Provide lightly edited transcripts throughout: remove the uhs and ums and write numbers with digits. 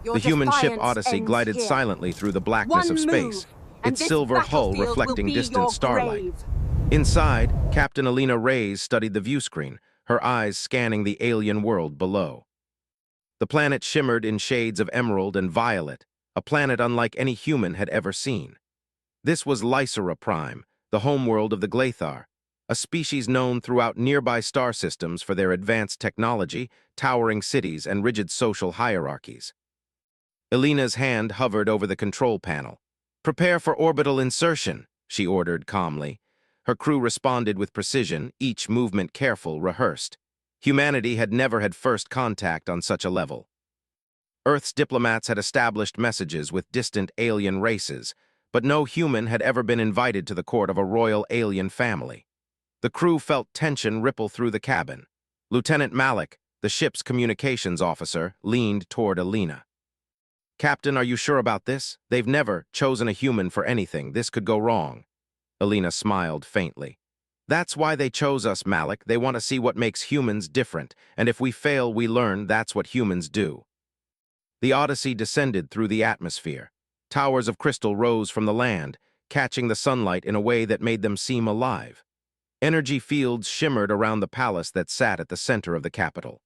Your The human ship defiance Odyssey ends glided here. silently through the blackness One of space, move, and its this silver hull battlefield will reflecting be distant your starlight. grave. Inside, Captain Alina Reyes studied the view screen, her eyes scanning the alien world below. The planet shimmered in shades of emerald and violet, a planet unlike any human had ever seen. This was Lysera Prime, the homeworld of the Glathar, a species known throughout nearby star systems for their advanced technology, towering cities, and rigid social hierarchies. Alina's hand hovered over the control panel. "Prepare for orbital insertion," she ordered calmly. Her crew responded with precision, each movement careful, rehearsed. Humanity had never had first contact on such a level. Earth's diplomats had established messages with distant alien races, but no human had ever been invited to the court of a royal alien family. The crew felt tension ripple through the cabin. Lieutenant Malik, the ship's communications officer, leaned toward Alina. "Captain, are you sure about this? They've never chosen a human for anything. This could go wrong." Alina smiled faintly. "That's why they chose us, Malik. They want to see what makes humans different, and if we fail, we learn that's what humans do." The Odyssey descended through the atmosphere. Towers of crystal rose from the land, catching the sunlight in a way that made them seem alive. Energy fields shimmered around the palace that sat at the center of the capital.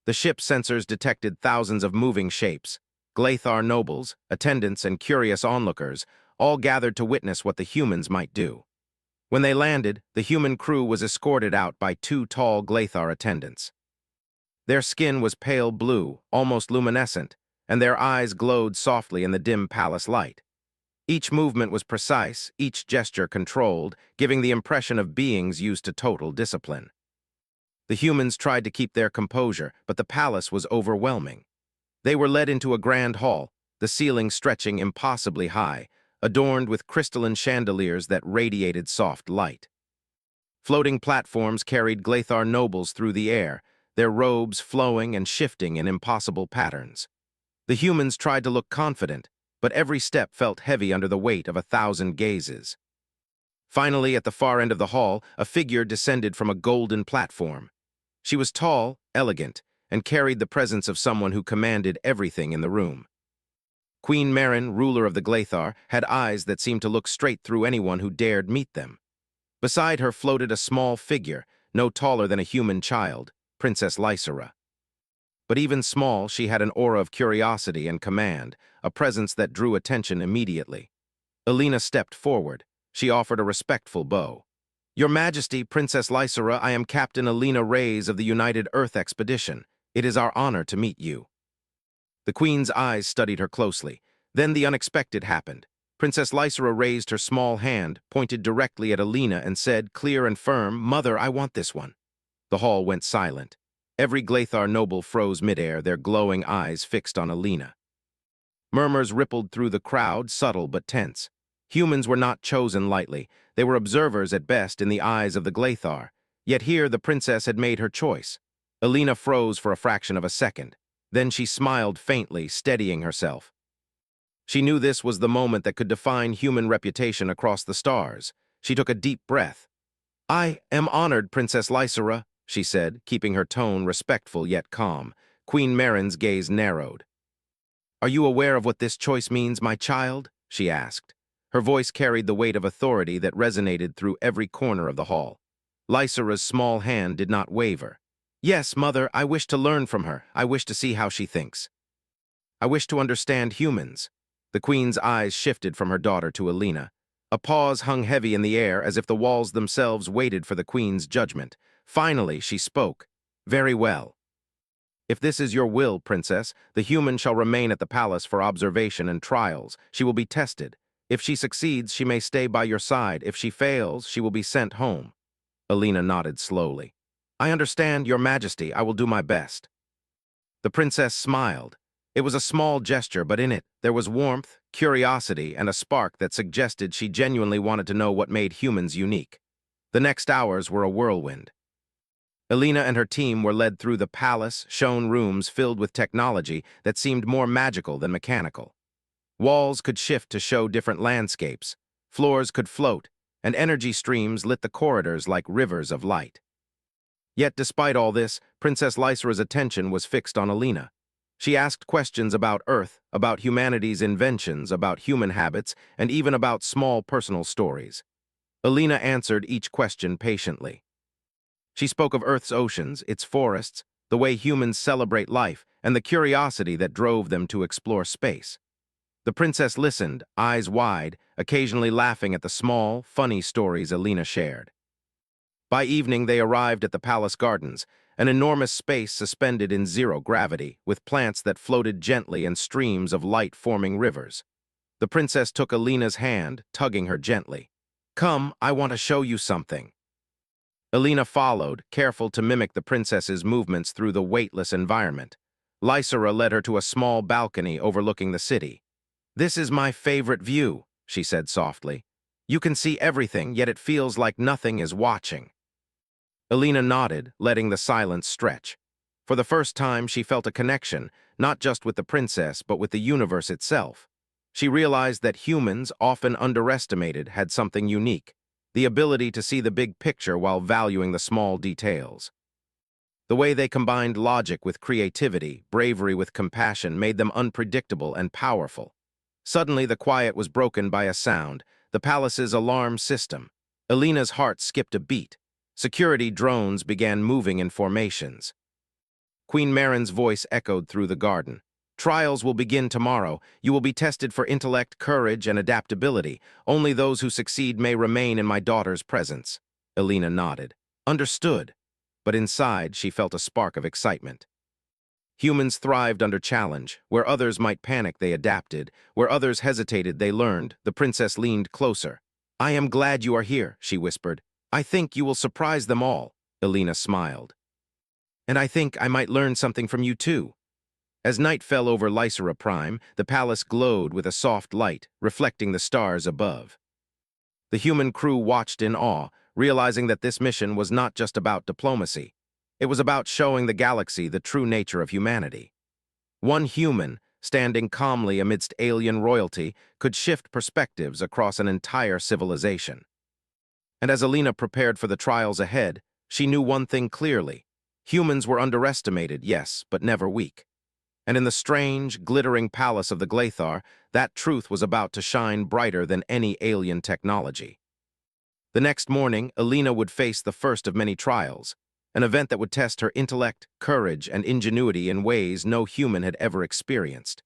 The ship's sensors detected thousands of moving shapes. Glathar nobles, attendants, and curious onlookers all gathered to witness what the humans might do. When they landed, the human crew was escorted out by two tall Glathar attendants. Their skin was pale blue, almost luminescent, and their eyes glowed softly in the dim palace light. Each movement was precise, each gesture controlled, giving the impression of beings used to total discipline. The humans tried to keep their composure, but the palace was overwhelming. They were led into a grand hall, the ceiling stretching impossibly high, adorned with crystalline chandeliers that radiated soft light. Floating platforms carried Glathar nobles through the air, their robes flowing and shifting in impossible patterns. The humans tried to look confident, but every step felt heavy under the weight of 1,000 gazes. Finally, at the far end of the hall, a figure descended from a golden platform. She was tall, elegant, and carried the presence of someone who commanded everything in the room. Queen Marin, ruler of the Glathar, had eyes that seemed to look straight through anyone who dared meet them. Beside her floated a small figure, no taller than a human child, Princess Lysera. But even small, she had an aura of curiosity and command, a presence that drew attention immediately. Alina stepped forward. She offered a respectful bow. "Your Majesty, Princess Lysera, I am Captain Alina Reyes of the United Earth Expedition. It is our honor to meet you." The Queen's eyes studied her closely. Then the unexpected happened. Princess Lysera raised her small hand, pointed directly at Alina, and said, clear and firm, "Mother, I want this one." The hall went silent. Every Glathar noble froze midair, their glowing eyes fixed on Alina. Murmurs rippled through the crowd, subtle but tense. Humans were not chosen lightly. They were observers at best in the eyes of the Glathar. Yet here the princess had made her choice. Alina froze for a fraction of a second. Then she smiled faintly, steadying herself. She knew this was the moment that could define human reputation across the stars. She took a deep breath. "I am honored, Princess Lysera," she said, keeping her tone respectful yet calm. Queen Marin's gaze narrowed. "Are you aware of what this choice means, my child?" she asked. Her voice carried the weight of authority that resonated through every corner of the hall. Lysera's small hand did not waver. "Yes, Mother, I wish to learn from her. I wish to see how she thinks. I wish to understand humans." The Queen's eyes shifted from her daughter to Alina. A pause hung heavy in the air, as if the walls themselves waited for the Queen's judgment. Finally, she spoke. "Very well. If this is your will, Princess, the human shall remain at the palace for observation and trials. She will be tested. If she succeeds, she may stay by your side. If she fails, she will be sent home." Alina nodded slowly. "I understand, Your Majesty. I will do my best." The princess smiled. It was a small gesture, but in it, there was warmth, curiosity, and a spark that suggested she genuinely wanted to know what made humans unique. The next hours were a whirlwind. Alina and her team were led through the palace, shown rooms filled with technology that seemed more magical than mechanical. Walls could shift to show different landscapes, floors could float, and energy streams lit the corridors like rivers of light. Yet despite all this, Princess Lysera's attention was fixed on Alina. She asked questions about Earth, about humanity's inventions, about human habits, and even about small personal stories. Alina answered each question patiently. She spoke of Earth's oceans, its forests, the way humans celebrate life, and the curiosity that drove them to explore space. The princess listened, eyes wide, occasionally laughing at the small, funny stories Alina shared. By evening, they arrived at the palace gardens, an enormous space suspended in zero gravity, with plants that floated gently and streams of light forming rivers. The princess took Alina's hand, tugging her gently. "Come, I want to show you something." Alina followed, careful to mimic the princess's movements through the weightless environment. Lysera led her to a small balcony overlooking the city. "This is my favorite view," she said softly. "You can see everything, yet it feels like nothing is watching." Alina nodded, letting the silence stretch. For the first time, she felt a connection, not just with the princess, but with the universe itself. She realized that humans, often underestimated, had something unique, the ability to see the big picture while valuing the small details. The way they combined logic with creativity, bravery with compassion, made them unpredictable and powerful. Suddenly, the quiet was broken by a sound, the palace's alarm system. Alina's heart skipped a beat. Security drones began moving in formations. Queen Marin's voice echoed through the garden. "Trials will begin tomorrow. You will be tested for intellect, courage, and adaptability. Only those who succeed may remain in my daughter's presence." Alina nodded. "Understood." But inside, she felt a spark of excitement. Humans thrived under challenge. Where others might panic, they adapted. Where others hesitated, they learned. The princess leaned closer. "I am glad you are here," she whispered. "I think you will surprise them all." Alina smiled. "And I think I might learn something from you too." As night fell over Lysera Prime, the palace glowed with a soft light, reflecting the stars above. The human crew watched in awe, realizing that this mission was not just about diplomacy. It was about showing the galaxy the true nature of humanity. One human, standing calmly amidst alien royalty, could shift perspectives across an entire civilization. And as Alina prepared for the trials ahead, she knew one thing clearly. Humans were underestimated, yes, but never weak. And in the strange, glittering palace of the Glathar, that truth was about to shine brighter than any alien technology. The next morning, Alina would face the first of many trials, an event that would test her intellect, courage, and ingenuity in ways no human had ever experienced.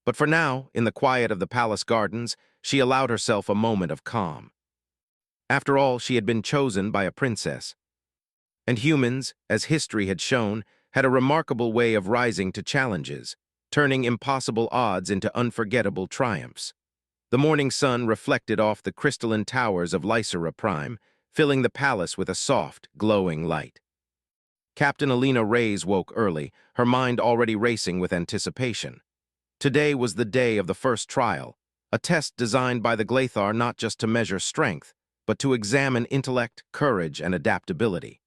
But for now, in the quiet of the palace gardens, she allowed herself a moment of calm. After all, she had been chosen by a princess. And humans, as history had shown, had a remarkable way of rising to challenges, turning impossible odds into unforgettable triumphs. The morning sun reflected off the crystalline towers of Lysera Prime, filling the palace with a soft, glowing light. Captain Alina Reyes woke early, her mind already racing with anticipation. Today was the day of the first trial, a test designed by the Glathar not just to measure strength, but to examine intellect, courage, and adaptability.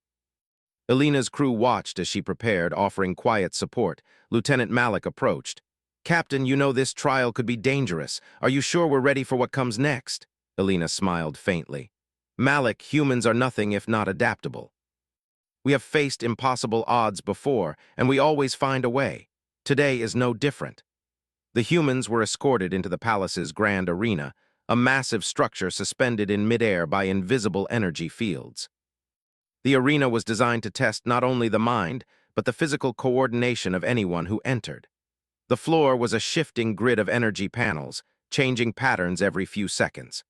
Alina's crew watched as she prepared, offering quiet support. Lieutenant Malik approached. "Captain, you know this trial could be dangerous. Are you sure we're ready for what comes next?" Alina smiled faintly. "Malik, humans are nothing if not adaptable. We have faced impossible odds before, and we always find a way. Today is no different." The humans were escorted into the palace's grand arena, a massive structure suspended in midair by invisible energy fields. The arena was designed to test not only the mind, but the physical coordination of anyone who entered. The floor was a shifting grid of energy panels, changing patterns every few seconds.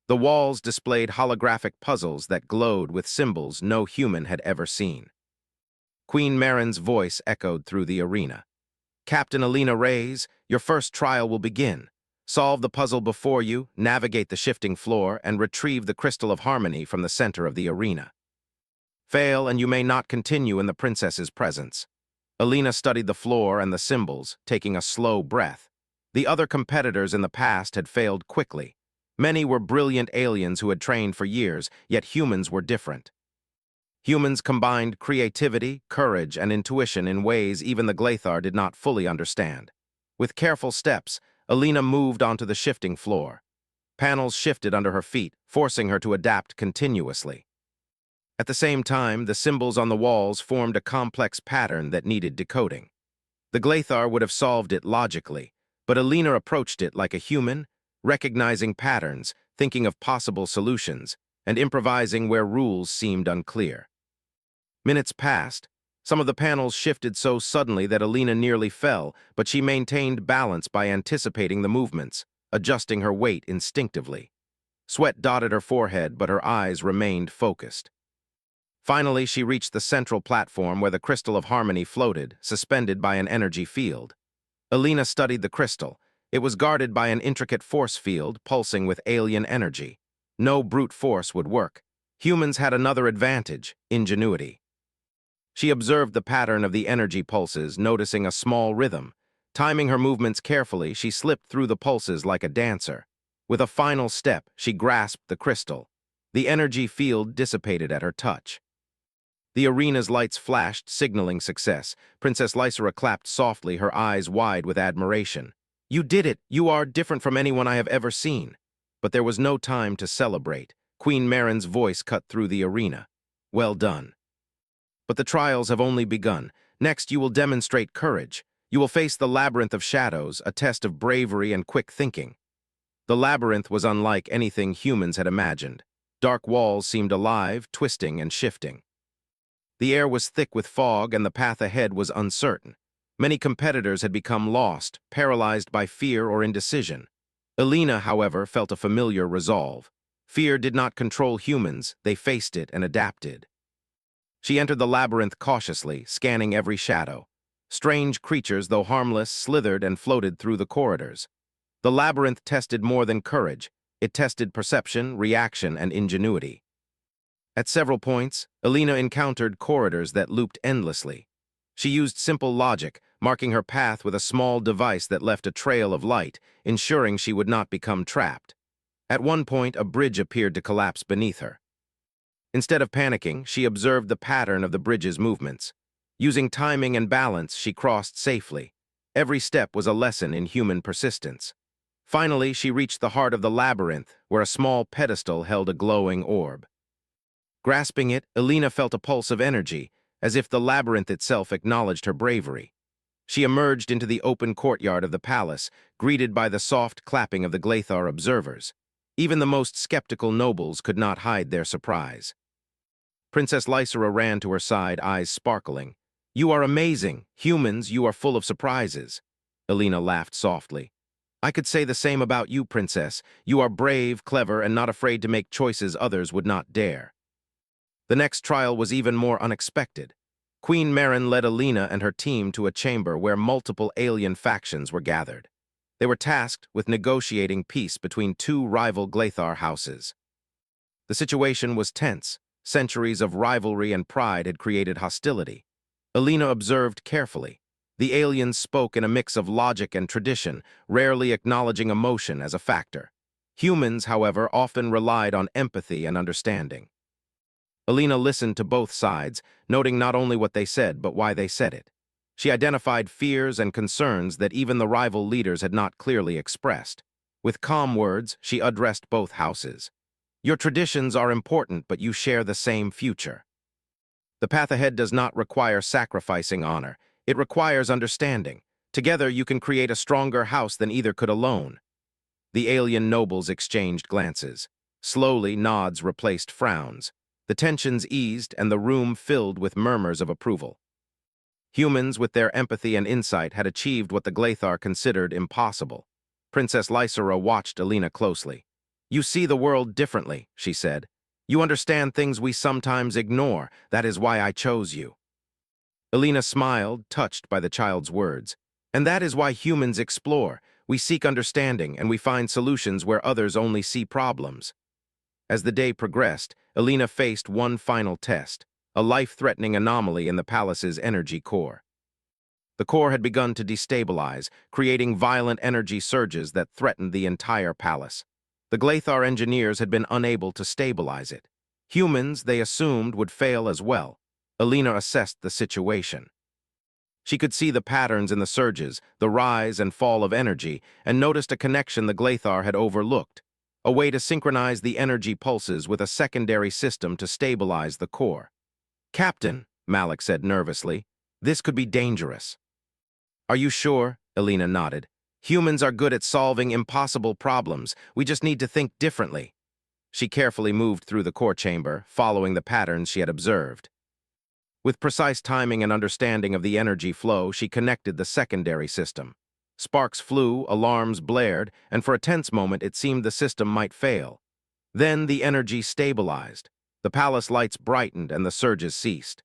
The walls displayed holographic puzzles that glowed with symbols no human had ever seen. Queen Marin's voice echoed through the arena. "Captain Alina Reyes, your first trial will begin. Solve the puzzle before you, navigate the shifting floor, and retrieve the crystal of harmony from the center of the arena. Fail, and you may not continue in the princess's presence." Alina studied the floor and the symbols, taking a slow breath. The other competitors in the past had failed quickly. Many were brilliant aliens who had trained for years, yet humans were different. Humans combined creativity, courage, and intuition in ways even the Glathar did not fully understand. With careful steps, Alina moved onto the shifting floor. Panels shifted under her feet, forcing her to adapt continuously. At the same time, the symbols on the walls formed a complex pattern that needed decoding. The Glathar would have solved it logically, but Alina approached it like a human, recognizing patterns, thinking of possible solutions, and improvising where rules seemed unclear. Minutes passed. Some of the panels shifted so suddenly that Alina nearly fell, but she maintained balance by anticipating the movements, adjusting her weight instinctively. Sweat dotted her forehead, but her eyes remained focused. Finally, she reached the central platform where the crystal of harmony floated, suspended by an energy field. Alina studied the crystal. It was guarded by an intricate force field pulsing with alien energy. No brute force would work. Humans had another advantage: ingenuity. She observed the pattern of the energy pulses, noticing a small rhythm. Timing her movements carefully, she slipped through the pulses like a dancer. With a final step, she grasped the crystal. The energy field dissipated at her touch. The arena's lights flashed, signaling success. Princess Lysera clapped softly, her eyes wide with admiration. "You did it! You are different from anyone I have ever seen." But there was no time to celebrate. Queen Marin's voice cut through the arena. "Well done. But the trials have only begun. Next, you will demonstrate courage. You will face the labyrinth of shadows, a test of bravery and quick thinking." The labyrinth was unlike anything humans had imagined. Dark walls seemed alive, twisting and shifting. The air was thick with fog, and the path ahead was uncertain. Many competitors had become lost, paralyzed by fear or indecision. Alina, however, felt a familiar resolve. Fear did not control humans, they faced it and adapted. She entered the labyrinth cautiously, scanning every shadow. Strange creatures, though harmless, slithered and floated through the corridors. The labyrinth tested more than courage. It tested perception, reaction, and ingenuity. At several points, Alina encountered corridors that looped endlessly. She used simple logic, marking her path with a small device that left a trail of light, ensuring she would not become trapped. At one point, a bridge appeared to collapse beneath her. Instead of panicking, she observed the pattern of the bridge's movements. Using timing and balance, she crossed safely. Every step was a lesson in human persistence. Finally, she reached the heart of the labyrinth, where a small pedestal held a glowing orb. Grasping it, Alina felt a pulse of energy, as if the labyrinth itself acknowledged her bravery. She emerged into the open courtyard of the palace, greeted by the soft clapping of the Glathar observers. Even the most skeptical nobles could not hide their surprise. Princess Lysera ran to her side, eyes sparkling. "You are amazing. Humans, you are full of surprises." Alina laughed softly. "I could say the same about you, Princess. You are brave, clever, and not afraid to make choices others would not dare." The next trial was even more unexpected. Queen Marin led Alina and her team to a chamber where multiple alien factions were gathered. They were tasked with negotiating peace between two rival Glathar houses. The situation was tense. Centuries of rivalry and pride had created hostility. Alina observed carefully. The aliens spoke in a mix of logic and tradition, rarely acknowledging emotion as a factor. Humans, however, often relied on empathy and understanding. Alina listened to both sides, noting not only what they said, but why they said it. She identified fears and concerns that even the rival leaders had not clearly expressed. With calm words, she addressed both houses. "Your traditions are important, but you share the same future. The path ahead does not require sacrificing honor. It requires understanding. Together, you can create a stronger house than either could alone." The alien nobles exchanged glances. Slowly, nods replaced frowns. The tensions eased, and the room filled with murmurs of approval. Humans, with their empathy and insight, had achieved what the Glathar considered impossible. Princess Lysera watched Alina closely. "You see the world differently," she said. "You understand things we sometimes ignore. That is why I chose you." Alina smiled, touched by the child's words. "And that is why humans explore. We seek understanding, and we find solutions where others only see problems." As the day progressed, Alina faced one final test, a life-threatening anomaly in the palace's energy core. The core had begun to destabilize, creating violent energy surges that threatened the entire palace. The Glathar engineers had been unable to stabilize it. Humans, they assumed, would fail as well. Alina assessed the situation. She could see the patterns in the surges, the rise and fall of energy, and noticed a connection the Glathar had overlooked, a way to synchronize the energy pulses with a secondary system to stabilize the core. "Captain," Malik said nervously, "this could be dangerous." Are you sure? Elena nodded. Humans are good at solving impossible problems. We just need to think differently. She carefully moved through the core chamber, following the patterns she had observed. With precise timing and understanding of the energy flow, she connected the secondary system. Sparks flew, alarms blared, and for a tense moment it seemed the system might fail. Then the energy stabilized. The palace lights brightened and the surges ceased.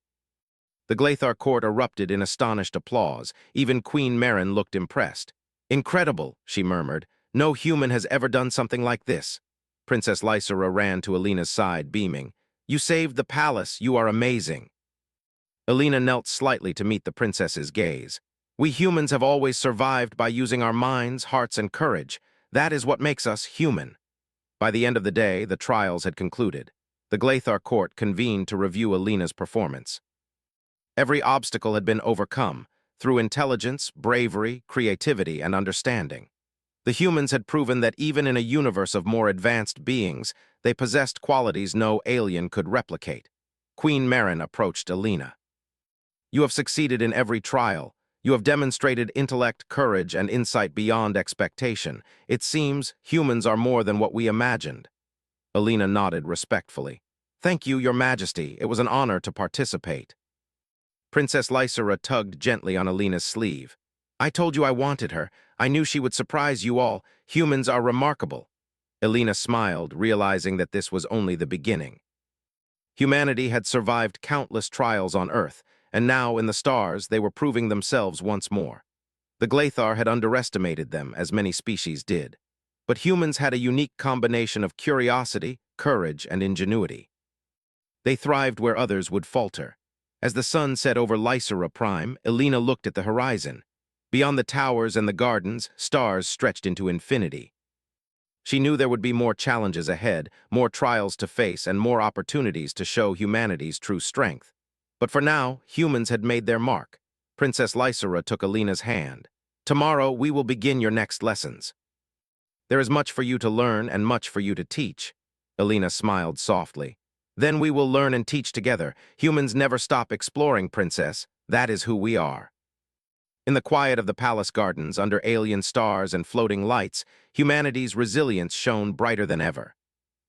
The Glathar court erupted in astonished applause. Even Queen Marin looked impressed. Incredible, she murmured. No human has ever done something like this. Princess Lysera ran to Elena's side, beaming. You saved the palace. You are amazing. Elena knelt slightly to meet the princess's gaze. We humans have always survived by using our minds, hearts, and courage. That is what makes us human. By the end of the day, the trials had concluded. The Glathar court convened to review Elena's performance. Every obstacle had been overcome, through intelligence, bravery, creativity, and understanding. The humans had proven that even in a universe of more advanced beings, they possessed qualities no alien could replicate. Queen Marin approached Elena. You have succeeded in every trial. You have demonstrated intellect, courage, and insight beyond expectation. It seems humans are more than what we imagined. Elena nodded respectfully. Thank you, Your Majesty. It was an honor to participate. Princess Lysera tugged gently on Elena's sleeve. I told you I wanted her. I knew she would surprise you all. Humans are remarkable. Elena smiled, realizing that this was only the beginning. Humanity had survived countless trials on Earth, and now, in the stars, they were proving themselves once more. The Glathar had underestimated them, as many species did. But humans had a unique combination of curiosity, courage, and ingenuity. They thrived where others would falter. As the sun set over Lysera Prime, Elena looked at the horizon. Beyond the towers and the gardens, stars stretched into infinity. She knew there would be more challenges ahead, more trials to face, and more opportunities to show humanity's true strength. But for now, humans had made their mark. Princess Lysera took Elena's hand. Tomorrow, we will begin your next lessons. There is much for you to learn and much for you to teach. Elena smiled softly. Then we will learn and teach together. Humans never stop exploring, Princess. That is who we are. In the quiet of the palace gardens, under alien stars and floating lights, humanity's resilience shone brighter than ever.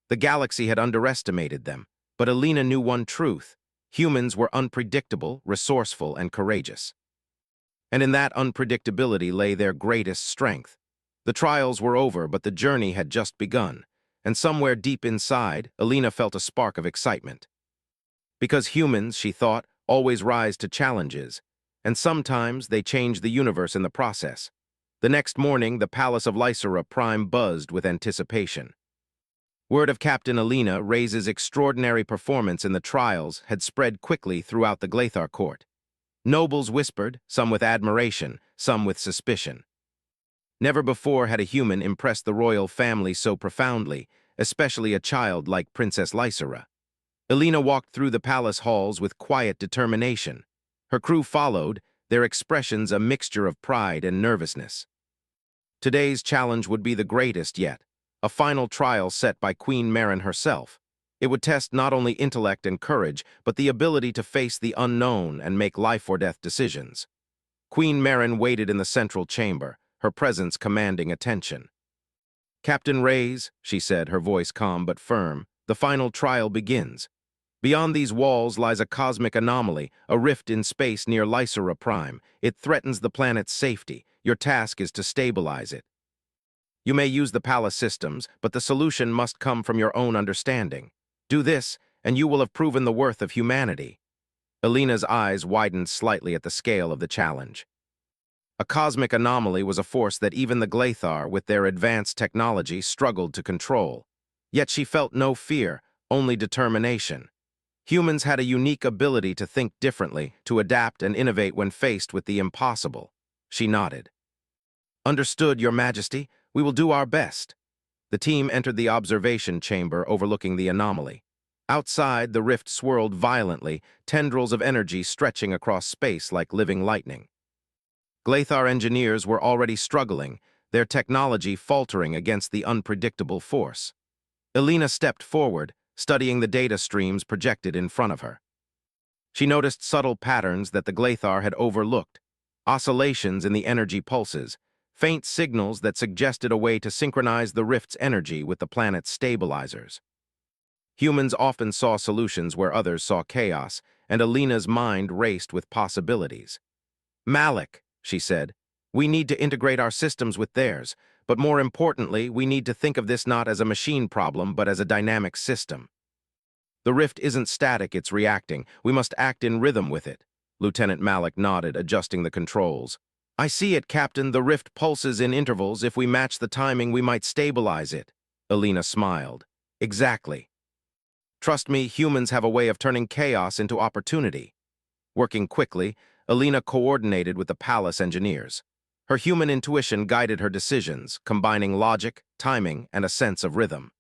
The galaxy had underestimated them, but Elena knew one truth. Humans were unpredictable, resourceful, and courageous. And in that unpredictability lay their greatest strength. The trials were over, but the journey had just begun. And somewhere deep inside, Elena felt a spark of excitement. Because humans, she thought, always rise to challenges, and sometimes they change the universe in the process. The next morning, the palace of Lysera Prime buzzed with anticipation. Word of Captain Elena Reyes' extraordinary performance in the trials had spread quickly throughout the Glathar court. Nobles whispered, some with admiration, some with suspicion. Never before had a human impressed the royal family so profoundly, especially a child like Princess Lysera. Elena walked through the palace halls with quiet determination. Her crew followed, their expressions a mixture of pride and nervousness. Today's challenge would be the greatest yet, a final trial set by Queen Marin herself. It would test not only intellect and courage, but the ability to face the unknown and make life-or-death decisions. Queen Marin waited in the central chamber, her presence commanding attention. Captain Reyes, she said, her voice calm but firm, the final trial begins. Beyond these walls lies a cosmic anomaly, a rift in space near Lysera Prime. It threatens the planet's safety. Your task is to stabilize it. You may use the palace systems, but the solution must come from your own understanding. Do this, and you will have proven the worth of humanity. Elena's eyes widened slightly at the scale of the challenge. A cosmic anomaly was a force that even the Glathar, with their advanced technology, struggled to control. Yet she felt no fear, only determination. Humans had a unique ability to think differently, to adapt and innovate when faced with the impossible. She nodded. Understood, Your Majesty. We will do our best. The team entered the observation chamber overlooking the anomaly. Outside, the rift swirled violently, tendrils of energy stretching across space like living lightning. Glathar engineers were already struggling, their technology faltering against the unpredictable force. Elena stepped forward, studying the data streams projected in front of her. She noticed subtle patterns that the Glathar had overlooked. oscillations in the energy pulses, faint signals that suggested a way to synchronize the rift's energy with the planet's stabilizers. Humans often saw solutions where others saw chaos, and Alina's mind raced with possibilities. Malik, she said, we need to integrate our systems with theirs, but more importantly, we need to think of this not as a machine problem, but as a dynamic system. The rift isn't static, it's reacting. We must act in rhythm with it. Lieutenant Malik nodded, adjusting the controls. I see it, Captain. The rift pulses in intervals. If we match the timing, we might stabilize it. Alina smiled. Exactly. Trust me, humans have a way of turning chaos into opportunity. Working quickly, Alina coordinated with the palace engineers. Her human intuition guided her decisions, combining logic, timing, and a sense of rhythm.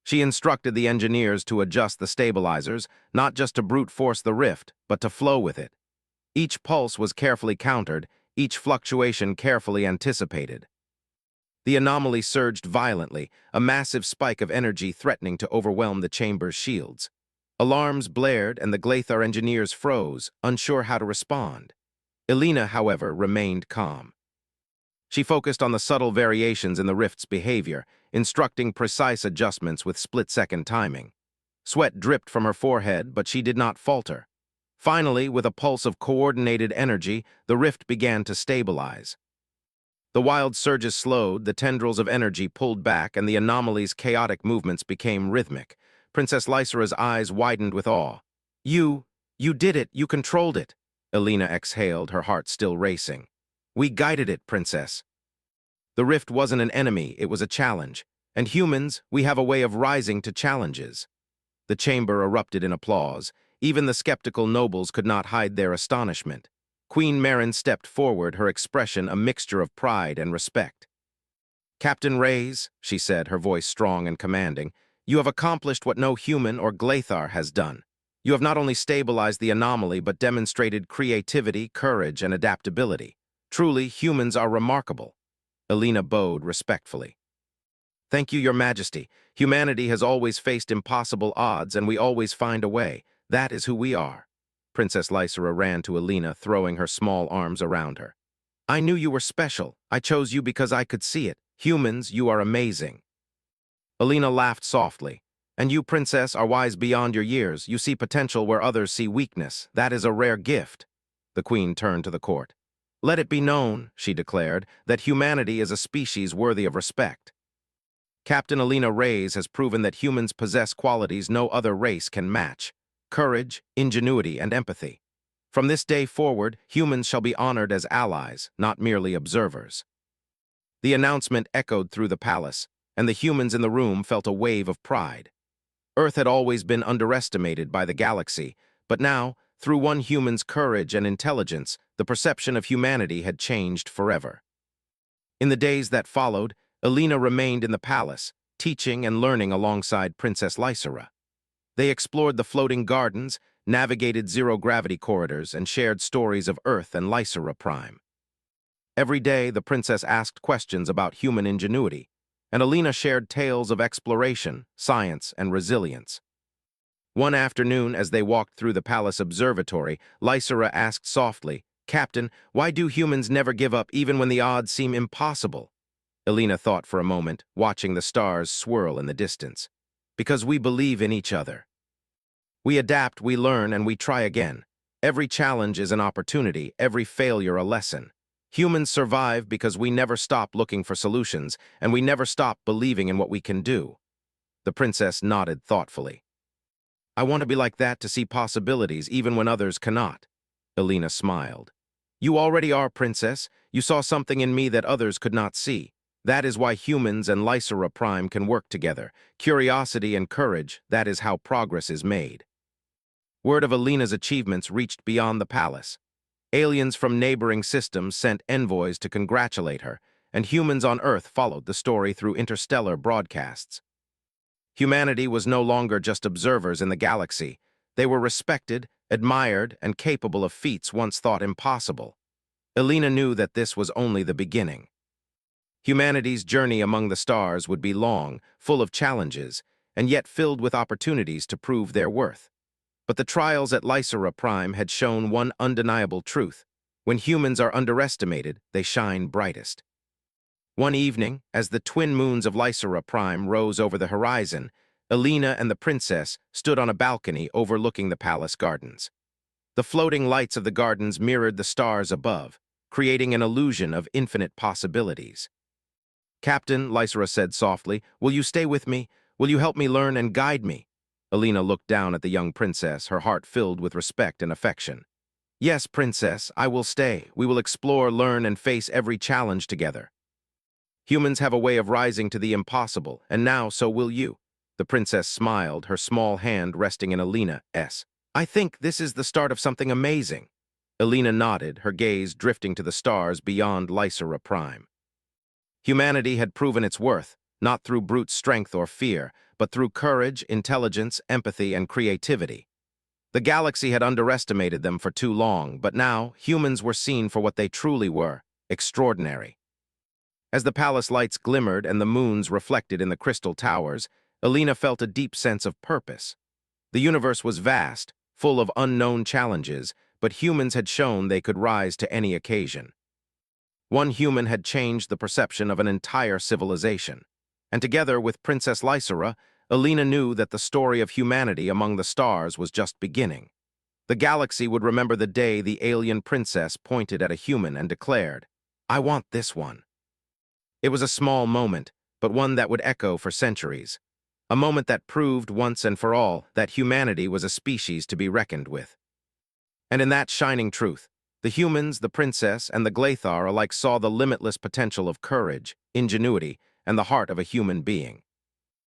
She instructed the engineers to adjust the stabilizers, not just to brute force the rift, but to flow with it. Each pulse was carefully countered, each fluctuation carefully anticipated. The anomaly surged violently, a massive spike of energy threatening to overwhelm the chamber's shields. Alarms blared and the Glathar engineers froze, unsure how to respond. Alina, however, remained calm. She focused on the subtle variations in the rift's behavior, instructing precise adjustments with split-second timing. Sweat dripped from her forehead, but she did not falter. Finally, with a pulse of coordinated energy, the rift began to stabilize. The wild surges slowed, the tendrils of energy pulled back, and the anomaly's chaotic movements became rhythmic. Princess Lysera's eyes widened with awe. You did it, you controlled it. Alina exhaled, her heart still racing. We guided it, Princess. The rift wasn't an enemy, it was a challenge. And humans, we have a way of rising to challenges. The chamber erupted in applause. Even the skeptical nobles could not hide their astonishment. Queen Marin stepped forward, her expression a mixture of pride and respect. Captain Reyes, she said, her voice strong and commanding, you have accomplished what no human or Glathar has done. You have not only stabilized the anomaly, but demonstrated creativity, courage, and adaptability. Truly, humans are remarkable. Alina bowed respectfully. Thank you, Your Majesty. Humanity has always faced impossible odds, and we always find a way. That is who we are. Princess Lysera ran to Alina, throwing her small arms around her. I knew you were special. I chose you because I could see it. Humans, you are amazing. Alina laughed softly. And you, Princess, are wise beyond your years. You see potential where others see weakness. That is a rare gift. The Queen turned to the court. Let it be known, she declared, that humanity is a species worthy of respect. Captain Alina Reyes has proven that humans possess qualities no other race can match. Courage, ingenuity, and empathy. From this day forward, humans shall be honored as allies, not merely observers. The announcement echoed through the palace, and the humans in the room felt a wave of pride. Earth had always been underestimated by the galaxy, but now, through one human's courage and intelligence, the perception of humanity had changed forever. In the days that followed, Alina remained in the palace, teaching and learning alongside Princess Lysera. They explored the floating gardens, navigated zero-gravity corridors, and shared stories of Earth and Lysera Prime. Every day, the princess asked questions about human ingenuity, and Alina shared tales of exploration, science, and resilience. One afternoon, as they walked through the palace observatory, Lysera asked softly, Captain, why do humans never give up even when the odds seem impossible? Alina thought for a moment, watching the stars swirl in the distance. Because we believe in each other. We adapt, we learn, and we try again. Every challenge is an opportunity, every failure a lesson. Humans survive because we never stop looking for solutions, and we never stop believing in what we can do. The princess nodded thoughtfully. I want to be like that, to see possibilities even when others cannot. Alina smiled. You already are, Princess. You saw something in me that others could not see. That is why humans and Lysera Prime can work together. Curiosity and courage, that is how progress is made. Word of Alina's achievements reached beyond the palace. Aliens from neighboring systems sent envoys to congratulate her, and humans on Earth followed the story through interstellar broadcasts. Humanity was no longer just observers in the galaxy. They were respected, admired, and capable of feats once thought impossible. Alina knew that this was only the beginning. Humanity's journey among the stars would be long, full of challenges, and yet filled with opportunities to prove their worth. But the trials at Lysera Prime had shown one undeniable truth. When humans are underestimated, they shine brightest. One evening, as the twin moons of Lysera Prime rose over the horizon, Alina and the princess stood on a balcony overlooking the palace gardens. The floating lights of the gardens mirrored the stars above, creating an illusion of infinite possibilities. "Captain," Lysera said softly, "will you stay with me? Will you help me learn and guide me?" Alina looked down at the young princess, her heart filled with respect and affection. "Yes, princess, I will stay. We will explore, learn, and face every challenge together. Humans have a way of rising to the impossible, and now so will you." The princess smiled, her small hand resting in Alina's. "I think this is the start of something amazing." Alina nodded, her gaze drifting to the stars beyond Lysera Prime. Humanity had proven its worth, not through brute strength or fear, but through courage, intelligence, empathy, and creativity. The galaxy had underestimated them for too long, but now humans were seen for what they truly were: extraordinary. As the palace lights glimmered and the moons reflected in the crystal towers, Alina felt a deep sense of purpose. The universe was vast, full of unknown challenges, but humans had shown they could rise to any occasion. One human had changed the perception of an entire civilization, and together with Princess Lysera, Alina knew that the story of humanity among the stars was just beginning. The galaxy would remember the day the alien princess pointed at a human and declared, "I want this one." It was a small moment, but one that would echo for centuries. A moment that proved once and for all that humanity was a species to be reckoned with. And in that shining truth, the humans, the princess, and the Glathar alike saw the limitless potential of courage, ingenuity, and the heart of a human being.